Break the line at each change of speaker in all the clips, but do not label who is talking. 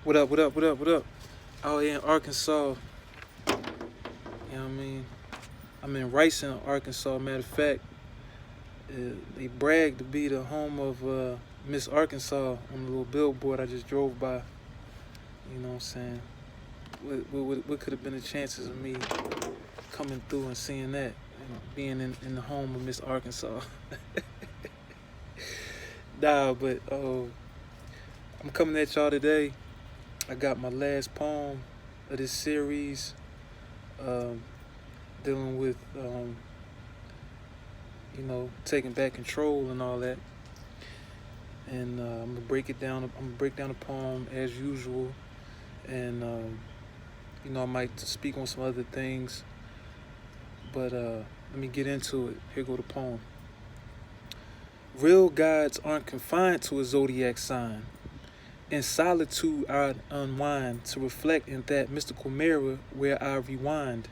What up, what up, what up, what up? Out here in Arkansas, you know what I mean? I'm in Ricin, Arkansas. Matter of fact, they brag to be the home of Miss Arkansas on the little billboard I just drove by. You know what I'm saying? What could have been the chances of me coming through and seeing that, being in the home of Miss Arkansas? Nah, but I'm coming at y'all today. I got my last poem of this series, um, dealing with taking back control and all that. And I'm gonna break it down. I'm gonna break down the poem as usual, and I might speak on some other things. But let me get into it. Here go the poem. Real gods aren't confined to a zodiac sign. In solitude, I unwind to reflect in that mystical mirror where I rewind.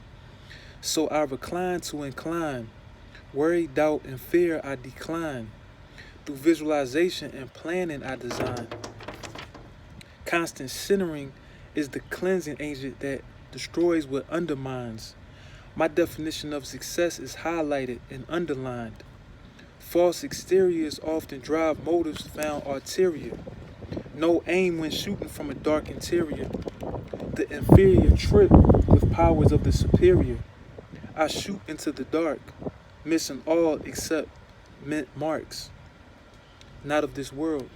So I recline to incline. Worry, doubt, and fear I decline. Through visualization and planning I design. Constant centering is the cleansing agent that destroys what undermines. My definition of success is highlighted and underlined. False exteriors often drive motives found ulterior. No aim when shooting from a dark interior. The inferior trip with powers of the superior. I shoot into the dark, missing all except mint marks. Not of this world.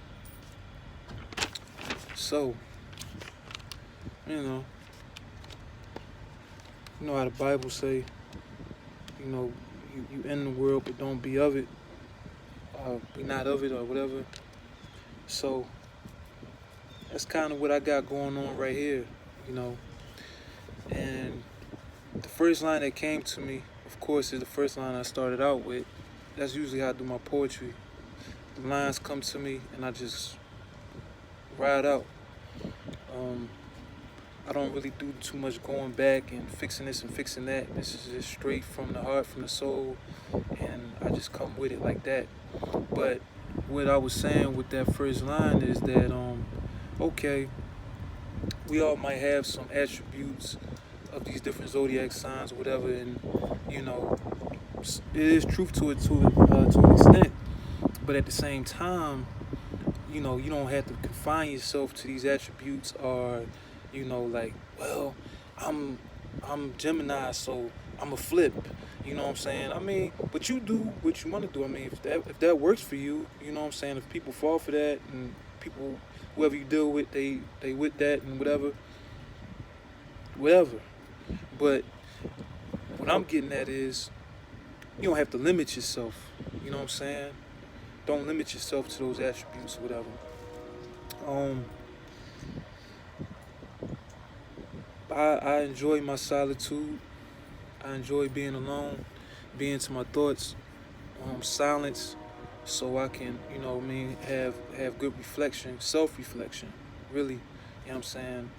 So, you know, you know how the Bible say, you in the world but don't be of it, be not of it or whatever. So that's kind of what I got going on right here, you know. And the first line that came to me, of course, is the first line I started out with. That's usually how I do my poetry. The lines come to me and I just ride out. I don't really do too much going back and fixing this and fixing that. This is just straight from the heart, from the soul, and I just come with it like that. But what I was saying with that first line is that, okay, we all might have some attributes of these different zodiac signs or whatever, and you know, it is truth to it to an extent. But at the same time, you don't have to confine yourself to these attributes, or like, well, I'm Gemini, so I'm a flip. You know what I'm saying? I mean, but you do what you want to do. I mean, if that works for you, you know what I'm saying? If people fall for that, and people, whoever you deal with, they with that and whatever. But what I'm getting at is, you don't have to limit yourself. You know what I'm saying? Don't limit yourself to those attributes or whatever. I enjoy my solitude. I enjoy being alone, being to my thoughts, silence, so I can, have good reflection, self-reflection, really, you know what I'm saying?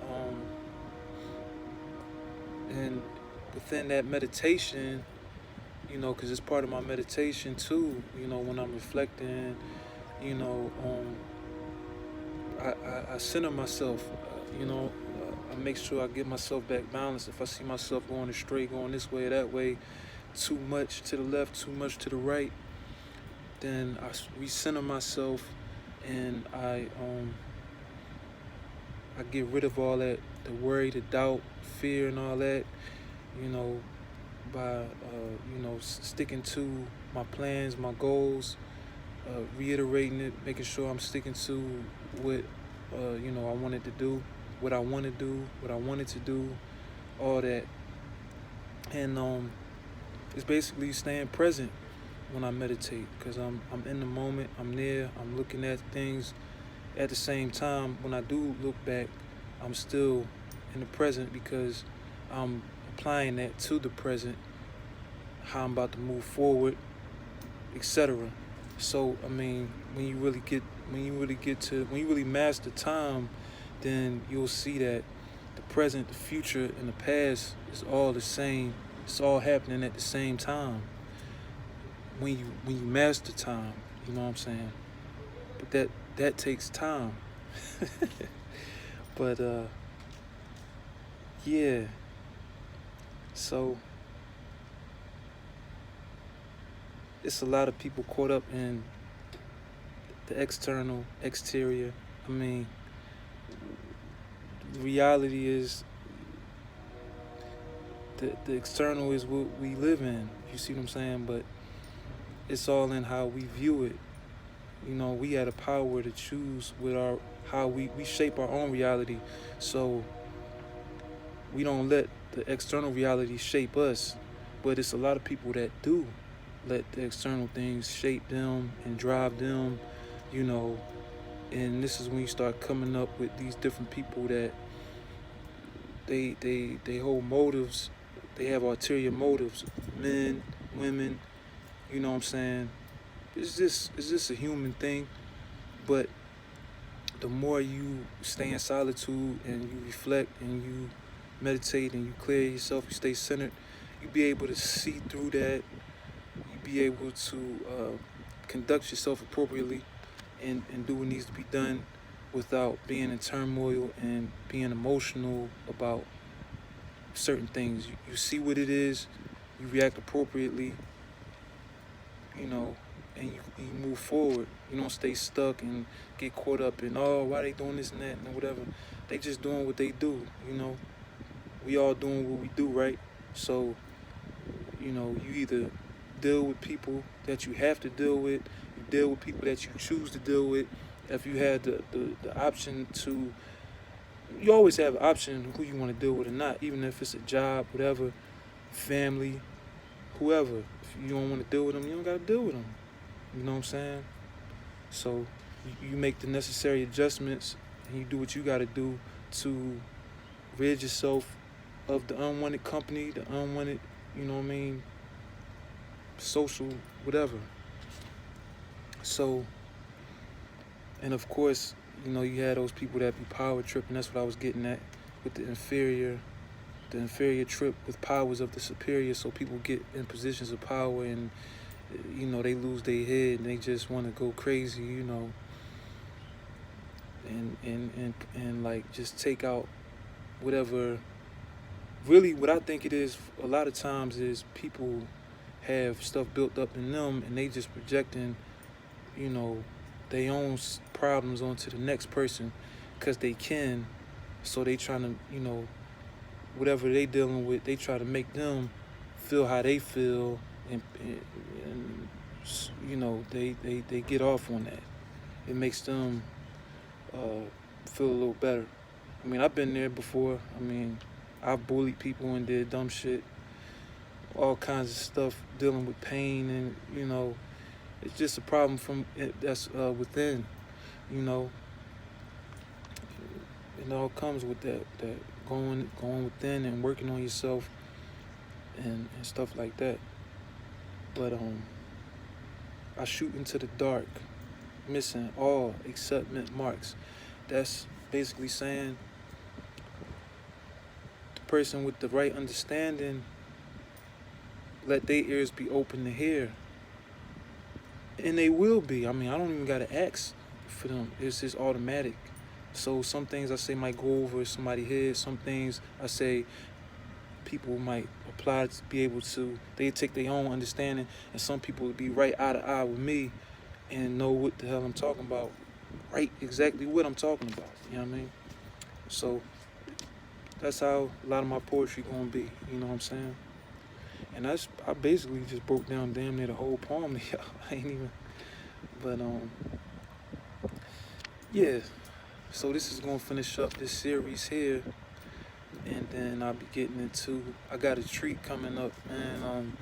Um, and within that meditation, because it's part of my meditation too, when I'm reflecting, you know, um, I center myself, I make sure I get myself back balanced. If I see myself going astray, going this way or that way, too much to the left, too much to the right, then I recenter myself, and I get rid of all that, the worry, the doubt, fear, and all that, you know, by sticking to my plans, my goals, reiterating it, making sure I'm sticking to what I wanted to do, what I want to do, what I wanted to do, all that, and it's basically staying present when I meditate, because I'm in the moment, I'm there, I'm looking at things. At the same time, when I do look back, I'm still in the present, because I'm applying that to the present, how I'm about to move forward, etc. So I mean, when you really master time, then you'll see that the present, the future, and the past is all the same. It's all happening at the same time. When you master time, you know what I'm saying. But that takes time. But yeah. So it's a lot of people caught up in the external, exterior. I mean, the reality is the external is what we live in. You see what I'm saying? But it's all in how we view it. You know, we had a power to choose with our how we shape our own reality. So we don't let the external reality shape us. But it's a lot of people that do let the external things shape them and drive them, you know. And this is when you start coming up with these different people that they hold motives, they have ulterior motives, men, women, you know what I'm saying? It's just a human thing, but the more you stay in solitude and you reflect and you meditate and you clear yourself, you stay centered, you be able to see through that, you be able to conduct yourself appropriately and do what needs to be done without being in turmoil and being emotional about certain things. You see what it is, you react appropriately, you know, and you move forward. You don't stay stuck and get caught up in, oh, why they doing this and that and whatever. They just doing what they do, you know. We all doing what we do, right? So, you know, you either deal with people that you have to deal with, you deal with people that you choose to deal with. If you had the option to, you always have an option who you want to deal with or not, even if it's a job, whatever, family, whoever. If you don't want to deal with them, you don't got to deal with them. You know what I'm saying? So you make the necessary adjustments and you do what you got to do to rid yourself of the unwanted company, the unwanted, you know what I mean, social, whatever. So, and of course, you know, you had those people that be power tripping. That's what I was getting at with the inferior trip with powers of the superior. So people get in positions of power and, you know, they lose their head and they just want to go crazy, you know, and like just take out whatever. Really, what I think it is a lot of times is people have stuff built up in them and they just projecting, you know, their own problems onto the next person because they can. So they trying to, you know, whatever they dealing with, they try to make them feel how they feel, and you know, they get off on that. It makes them feel a little better. I mean, I've been there before. I mean, I've bullied people and did dumb shit, all kinds of stuff, dealing with pain, and you know, it's just a problem from that's within. You know, it all comes with that going within and working on yourself and stuff like that. But I shoot into the dark, missing all except mint marks. That's basically saying the person with the right understanding, let their ears be open to hear. And they will be. I mean, I don't even gotta ask for them. It's just automatic. So some things I say might go over somebody's head. Some things I say people might apply to be able to, they take their own understanding, and some people would be right eye to eye with me and know what the hell I'm talking about, right, exactly what I'm talking about, you know what I mean? So that's how a lot of my poetry gonna be, you know what I'm saying? And I basically just broke down damn near the whole poem to y'all. I ain't even, but yeah. So this is gonna finish up this series here, and then I'll be getting into. I got a treat coming up, man.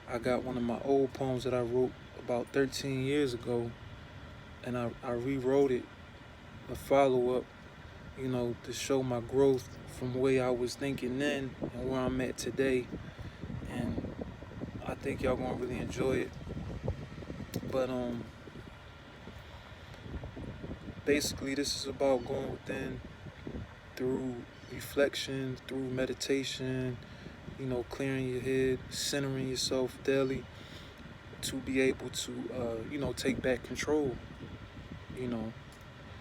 I got one of my old poems that I wrote about 13 years ago, and I rewrote it, a follow up, you know, to show my growth from the way I was thinking then and where I'm at today. And I think y'all gonna really enjoy it. But basically this is about going within through reflection, through meditation, you know, clearing your head, centering yourself daily to be able to, you know, take back control. You know,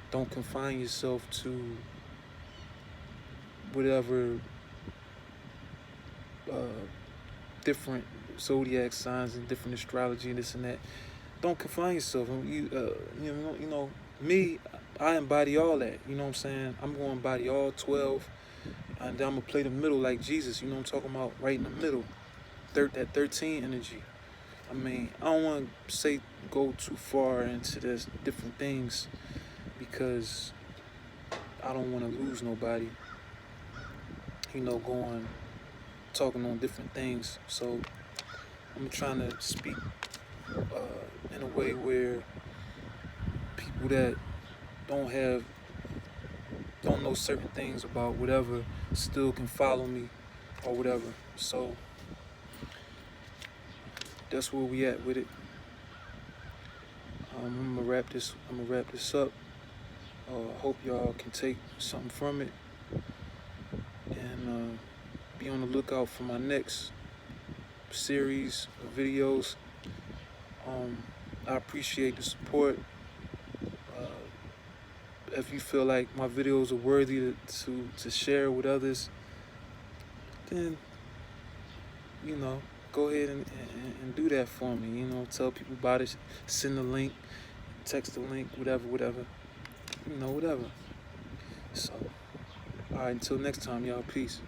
don't confine yourself to whatever different zodiac signs and different astrology and this and that. Don't confine yourself. You know, me, I embody all that. You know what I'm saying? I'm going to embody all 12, and then I'm going to play the middle like Jesus. You know what I'm talking about? Right in the middle. That 13 energy. I mean, I don't want to say go too far into this different things because I don't want to lose nobody. You know, talking on different things. So I'm trying to speak in a way where people that don't know certain things about whatever still can follow me or whatever. So that's where we at with it. I'm gonna wrap this up. Hope y'all can take something from it, and be on the lookout for my next series of videos. I appreciate the support. If you feel like my videos are worthy to share with others, then you know, go ahead and do that for me. You know, tell people about it, send the link, text the link, whatever. You know, whatever. So, all right, until next time, y'all. Peace.